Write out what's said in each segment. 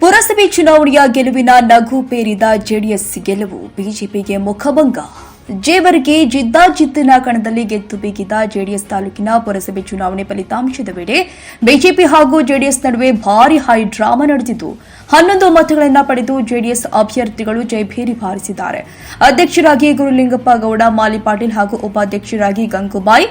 ಪುರಸಭೆ ಚುನಾವಣೆಯ ಗೆಲುವಿನ ನಗು ಪೇರಿದ ಜೆಡಿಎಸ್ ಗೆಲುವು ಬಿಜೆಪಿಗೆ ಮುಖಭಂಗ. ಜೇವರ್ಗಿ ಜಿದ್ದಾಜಿದ್ದಿನ ಕಣದಲ್ಲಿ ಗೆದ್ದು ಬೀಗಿದ ಜೆಡಿಎಸ್ ತಾಲೂಕಿನ ಪುರಸಭೆ ಚುನಾವಣೆ ಫಲಿತಾಂಶದ ವೇಳೆ ಬಿಜೆಪಿ ಹಾಗೂ ಜೆಡಿಎಸ್ ನಡುವೆ ಭಾರೀ ಹೈ ಡ್ರಾಮಾ ನಡೆದಿದ್ದು 11 ಮತಗಳನ್ನು ಪಡೆದು ಜೆಡಿಎಸ್ ಅಭ್ಯರ್ಥಿಗಳು ಜಯಭೇರಿ ಬಾರಿಸಿದ್ದಾರೆ. ಅಧ್ಯಕ್ಷರಾಗಿ ಗುರುಲಿಂಗಪ್ಪ ಗೌಡ ಮಾಲಿ ಪಾಟೀಲ್ ಹಾಗೂ ಉಪಾಧ್ಯಕ್ಷರಾಗಿ ಗಂಗೂಬಾಯಿ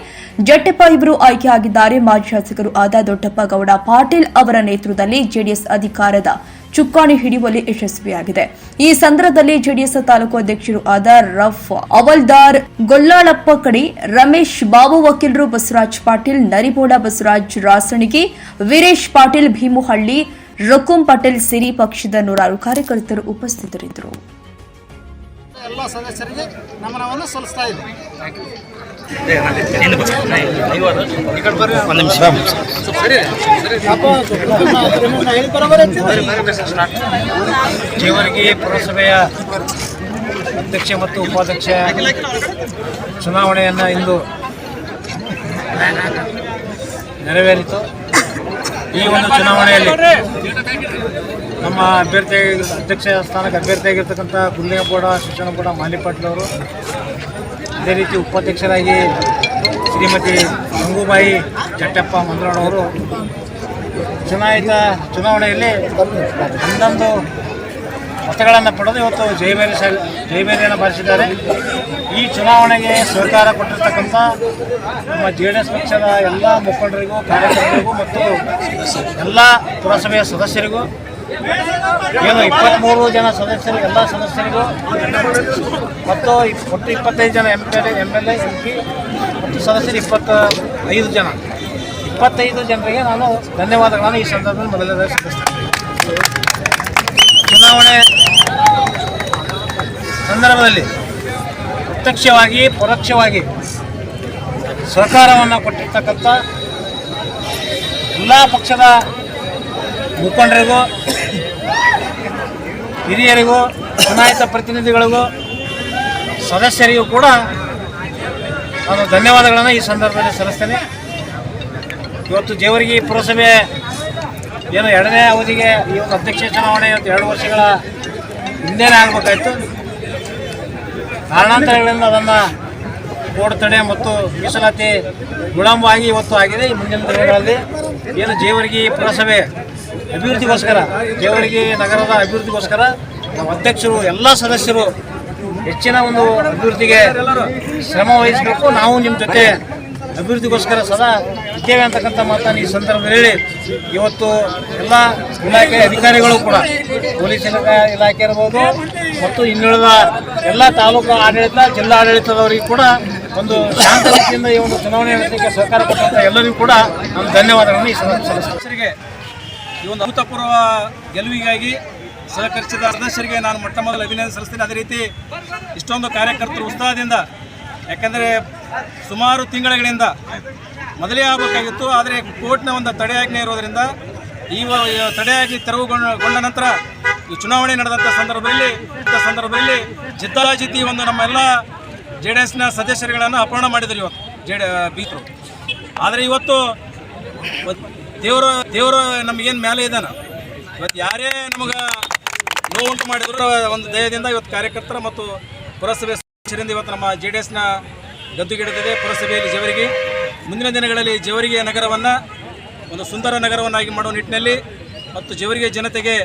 ಜಟ್ಟೆಪ್ಪ ಇವರು ಆಯ್ಕೆಯಾಗಿದ್ದಾರೆ. ಮಾಜಿ ಶಾಸಕರು ಆದ ದೊಡ್ಡಪ್ಪ ಗೌಡ ಪಾಟೀಲ್ ಅವರ ನೇತೃತ್ವದಲ್ಲಿ ಜೆಡಿಎಸ್ ಅಧಿಕಾರದ ಚುಕ್ಕಾಣಿ ಹಿಡಿಯುವಲ್ಲಿ ಯಶಸ್ವಿಯಾಗಿದೆ. ಈ ಸಂದರ್ಭದಲ್ಲಿ ಜೆಡಿಎಸ್ ತಾಲೂಕು ಅಧ್ಯಕ್ಷರು ಆದ ರಫ್ ಅವಲ್ದಾರ್ ಗೊಲ್ಲಾಳಪ್ಪ ಕಡಿ, ರಮೇಶ್ ಬಾಬು ವಕೀಲರು, ಬಸವರಾಜ್ ಪಾಟೀಲ್, ನರಿಬೋಡ ಬಸವರಾಜ್ ರಾಸಣಿಗಿ, ವೀರೇಶ್ ಪಾಟೀಲ್, ಭೀಮುಹಳ್ಳಿ, ರಕುಂ ಪಟೇಲ್ ಸೇರಿ ಪಕ್ಷದ ನೂರಾರು ಕಾರ್ಯಕರ್ತರು ಉಪಸ್ಥಿತರಿದ್ದರು. ಎಲ್ಲ ಸದಸ್ಯರಿಗೆ ನಮನವನ್ನು ಸಲ್ಲಿಸ್ತಾ ಇದ್ದೀವಿ. ಜೇವರ್ಗಿ ಪುರಸಭೆಯ ಅಧ್ಯಕ್ಷ ಮತ್ತು ಉಪಾಧ್ಯಕ್ಷ ಚುನಾವಣೆಯನ್ನು ಇಂದು ನೆರವೇರಿತು. ಈ ಒಂದು ಚುನಾವಣೆಯಲ್ಲಿ ನಮ್ಮ ಅಧ್ಯಕ್ಷ ಸ್ಥಾನಕ್ಕೆ ಅಭ್ಯರ್ಥಿಯಾಗಿರ್ತಕ್ಕಂಥ ಗುರುಲಿಂಗಪ್ಪಗೌಡ, ಶಿಕ್ಷಣಗೌಡ, ಮಾಲಿಪಾಟೀಲ್ ಅವರು, ಅದೇ ರೀತಿ ಉಪಾಧ್ಯಕ್ಷರಾಗಿ ಶ್ರೀಮತಿ ಗಂಗೂಬಾಯಿ ಜಟ್ಟೆಪ್ಪ ಮಂಗಳವರು ಚುನಾವಣೆಯಲ್ಲಿ 11 ಮತಗಳನ್ನು ಪಡೆದು ಇವತ್ತು ಜಯಬೇರಿಯನ್ನು ಬಾರಿಸಿದ್ದಾರೆ. ಈ ಚುನಾವಣೆಗೆ ಸಹಕಾರ ಕೊಟ್ಟಿರ್ತಕ್ಕಂಥ ನಮ್ಮ ಜೆಡಿಎಸ್ ಪಕ್ಷದ ಎಲ್ಲ ಮುಖಂಡರಿಗೂ, ಕಾರ್ಯಕರ್ತರಿಗೂ ಮತ್ತು ಎಲ್ಲ ಪುರಸಭೆಯ ಸದಸ್ಯರಿಗೂ, ಏನು 23 ಜನ ಸದಸ್ಯರು, ಎಲ್ಲ ಸದಸ್ಯರಿಗೂ ಮತ್ತು ಒಟ್ಟು 25 ಜನ MLA, MP ಮತ್ತು ಸದಸ್ಯರು 25 ಜನ, 25 ಜನರಿಗೆ ನಾನು ಧನ್ಯವಾದಗಳನ್ನು ಈ ಸಂದರ್ಭದಲ್ಲಿ ಮೊದಲನೇ ಸಲ್ಲಿಸ್ತೇನೆ. ಚುನಾವಣೆ ಸಂದರ್ಭದಲ್ಲಿ ಪ್ರತ್ಯಕ್ಷವಾಗಿ ಪರೋಕ್ಷವಾಗಿ ಸಹಕಾರವನ್ನು ಕೊಟ್ಟಿರ್ತಕ್ಕಂಥ ಎಲ್ಲ ಪಕ್ಷದ ಮುಖಂಡರಿಗೂ, ಹಿರಿಯರಿಗೂ, ಚುನಾಯಿತ ಪ್ರತಿನಿಧಿಗಳಿಗೂ, ಸದಸ್ಯರಿಗೂ ಕೂಡ ನಾನು ಧನ್ಯವಾದಗಳನ್ನು ಈ ಸಂದರ್ಭದಲ್ಲಿ ಸಲ್ಲಿಸ್ತೇನೆ. ಇವತ್ತು ಜೇವರ್ಗಿ ಪುರಸಭೆ ಏನು 2ನೇ ಅವಧಿಗೆ ಈ ಒಂದು ಅಧ್ಯಕ್ಷ ಚುನಾವಣೆ 2 ವರ್ಷಗಳ ಹಿಂದೆನೇ ಆಗಬೇಕಾಯಿತು. ಕಾರಣಾಂತರಗಳಿಂದ ಅದನ್ನು ಕೋಡ್ ತಡೆ ಮತ್ತು ಮೀಸಲಾತಿ ವಿಳಂಬವಾಗಿ ಇವತ್ತು ಆಗಿದೆ. ಈ ಮುಂದಿನ ದಿನಗಳಲ್ಲಿ ಏನು ಜೇವರ್ಗಿ ಪುರಸಭೆ ಅಭಿವೃದ್ಧಿಗೋಸ್ಕರ, ಜೇವರ್ಗಿ ನಗರದ ಅಭಿವೃದ್ಧಿಗೋಸ್ಕರ ನಮ್ಮ ಅಧ್ಯಕ್ಷರು, ಎಲ್ಲ ಸದಸ್ಯರು ಹೆಚ್ಚಿನ ಒಂದು ಅಭಿವೃದ್ಧಿಗೆ ಶ್ರಮ ವಹಿಸಬೇಕು. ನಾವು ನಿಮ್ಮ ಜೊತೆ ಅಭಿವೃದ್ಧಿಗೋಸ್ಕರ ಸದಾ ಇದ್ದೇವೆ ಅಂತಕ್ಕಂಥ ಮಾತನ್ನು ಈ ಸಂದರ್ಭದಲ್ಲಿ ಹೇಳಿ, ಇವತ್ತು ಎಲ್ಲ ಇಲಾಖೆ ಅಧಿಕಾರಿಗಳು ಕೂಡ, ಪೊಲೀಸ್ ಇಲಾಖೆ ಇರ್ಬೋದು ಮತ್ತು ಇನ್ನುಳಿದ ಎಲ್ಲ ತಾಲೂಕು ಆಡಳಿತ, ಜಿಲ್ಲಾ ಆಡಳಿತದವರಿಗೂ ಕೂಡ ಒಂದು ಶಾಂತ ರೀತಿಯಿಂದ ಈ ಒಂದು ಚುನಾವಣೆ ನಡೆಸಲಿಕ್ಕೆ ಸಹಕಾರ ಕೊಟ್ಟಂಥ ಎಲ್ಲರಿಗೂ ಕೂಡ ನಾನು ಧನ್ಯವಾದಗಳನ್ನು ಈ ಸದಸ್ಯರಿಗೆ, ಈ ಒಂದು ಅಭೂತಪೂರ್ವ ಗೆಲುವಿಗಾಗಿ ಸಹಕರಿಸಿದ ಸದಸ್ಯರಿಗೆ ನಾನು ಮೊಟ್ಟ ಮೊದಲು ಅಭಿನಂದನೆ ಸಲ್ಲಿಸ್ತೀನಿ. ಅದೇ ರೀತಿ ಇಷ್ಟೊಂದು ಕಾರ್ಯಕರ್ತರು ಉತ್ಸಾಹದಿಂದ, ಯಾಕೆಂದರೆ ಸುಮಾರು ತಿಂಗಳುಗಳಿಂದ ಮೊದಲೇ ಆಗಬೇಕಾಗಿತ್ತು, ಆದರೆ ಕೋರ್ಟ್ನ ಒಂದು ತಡೆಯಾಜ್ಞೆ ಇರೋದರಿಂದ ಈ ತಡೆಯಾಜ್ಞೆ ತೆರವುಗೊಂಡ ನಂತರ ಈ ಚುನಾವಣೆ ನಡೆದಂಥ ಸಂದರ್ಭದಲ್ಲಿ ಜಿದ್ದಾಜಿದ್ದಿ ಒಂದು ನಮ್ಮೆಲ್ಲ JDSನ ಸದಸ್ಯರುಗಳನ್ನು ಅಪಹರಣ ಮಾಡಿದರು ಇವತ್ತು ಬೀತರು. ಆದರೆ ಇವತ್ತು ದೇವರು ನಮಗೇನು ಮೇಲೆ ಇದ್ದಾನೆ, ಇವತ್ತು ಯಾರೇ ನಮಗೆ ನೋವುಂಟು ಮಾಡಿದ್ರು ಒಂದು ದಯದಿಂದ ಇವತ್ತು ಕಾರ್ಯಕರ್ತರ ಮತ್ತು ಪುರಸಭೆ ಸದಸ್ಯರಿಂದ ಇವತ್ತು ನಮ್ಮ JDSನ ಗದ್ದುಗೆಡಿದಿದೆ. ಪುರಸಭೆಯಲ್ಲಿ ಜೇವರ್ಗಿ ಮುಂದಿನ ದಿನಗಳಲ್ಲಿ ಜೇವರ್ಗಿಯ ನಗರವನ್ನು ಒಂದು ಸುಂದರ ನಗರವನ್ನಾಗಿ ಮಾಡುವ ನಿಟ್ಟಿನಲ್ಲಿ ಮತ್ತು ಜೇವರ್ಗಿಯ ಜನತೆಗೆ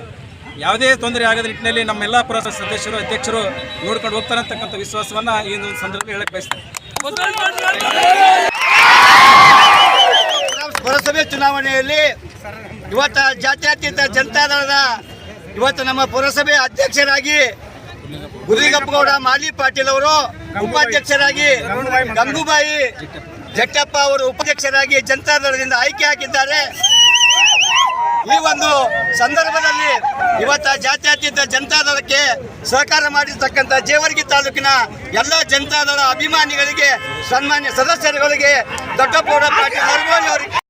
ಯಾವುದೇ ತೊಂದರೆ ಆಗದ ನಿಟ್ಟಿನಲ್ಲಿ ನಮ್ಮೆಲ್ಲ ಪುರಸಭೆ ಸದಸ್ಯರು, ಅಧ್ಯಕ್ಷರು ನೋಡ್ಕೊಂಡು ಹೋಗ್ತಾರೆ ಅಂತಕ್ಕಂಥ ವಿಶ್ವಾಸವನ್ನು ಈ ಒಂದು ಸಂದರ್ಭದಲ್ಲಿ ಹೇಳಕ್ಕೆ ಬಯಸ್ತೇನೆ. ಪುರಸಭೆ ಚುನಾವಣೆಯಲ್ಲಿ ಇವತ್ತು ಜಾತ್ಯತೀತ ಜನತಾದಳದ ಇವತ್ತು ನಮ್ಮ ಪುರಸಭೆ ಅಧ್ಯಕ್ಷರಾಗಿ ಗುರುಲಿಂಗಪ್ಪಗೌಡ ಮಾಲಿ ಪಾಟೀಲ್ ಅವರು, ಉಪಾಧ್ಯಕ್ಷರಾಗಿ ಗಂಗೂಬಾಯಿ ಜಟ್ಟಪ್ಪ ಅವರು ಉಪಾಧ್ಯಕ್ಷರಾಗಿ ಜನತಾದಳದಿಂದ ಆಯ್ಕೆ ಆಗಿದ್ದಾರೆ. ಈ ಒಂದು ಸಂದರ್ಭದಲ್ಲಿ ಇವತ್ತು ಜಾತ್ಯತೀತ ಜನತಾದಳಕ್ಕೆ ಸಹಕಾರ ಮಾಡಿರ್ತಕ್ಕಂಥ ಜೇವರ್ಗಿ ತಾಲೂಕಿನ ಎಲ್ಲ ಜನತಾದಳ ಅಭಿಮಾನಿಗಳಿಗೆ, ಸನ್ಮಾನ್ಯ ಸದಸ್ಯರುಗಳಿಗೆ, ದೊಡ್ಡಪ್ಪಗೌಡ ಪಾಟೀಲ್ ಅವರಿಗೆ